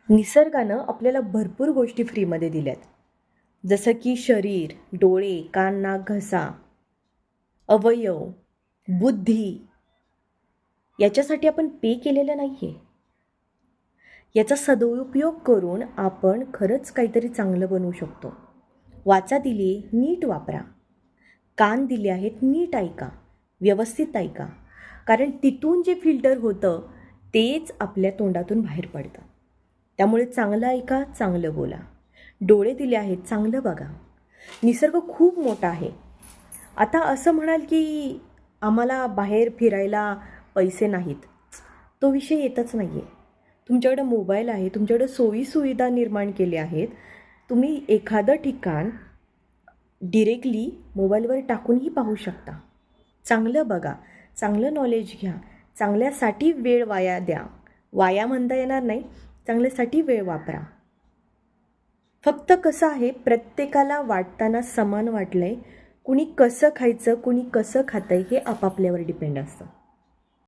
निसर्गानं आपल्याला भरपूर गोष्टी फ्रीमध्ये दिल्यात. जसं की शरीर, डोळे, कान, नाक, घसा, अवयव, बुद्धी. याच्यासाठी आपण पे केलेलं नाही आहे. याचा सदुपयोग करून आपण खरंच काहीतरी चांगलं बनवू शकतो. वाचा दिली, नीट वापरा. कान दिले आहेत, नीट ऐका, व्यवस्थित ऐका. कारण तिथून जे फिल्टर होतं तेच आपल्या तोंडातून बाहेर पडतं. त्यामुळे चांगलं ऐका, चांगलं बोला. डोळे दिले आहेत, चांगलं बघा. निसर्ग खूप मोठा आहे. आता असं म्हणाल की आम्हाला बाहेर फिरायला पैसे नाहीत, तो विषय येतच नाही आहे. तुमच्याकडं मोबाईल आहे, तुमच्याकडं सोयीसुविधा निर्माण केल्या आहेत. तुम्ही एखादं ठिकाण डिरेक्टली मोबाईलवर टाकूनही पाहू शकता. चांगलं बघा, चांगलं नॉलेज घ्या, चांगल्यासाठी वेळ वाया द्या. वाया म्हणता येणार नाही, चांगल्यासाठी वेळ वापरा. फक्त कसं आहे, प्रत्येकाला वाटताना समान वाटलं आहे. कुणी कसं खायचं, कुणी कसं खातं आहे हे आपापल्यावर डिपेंड असतं.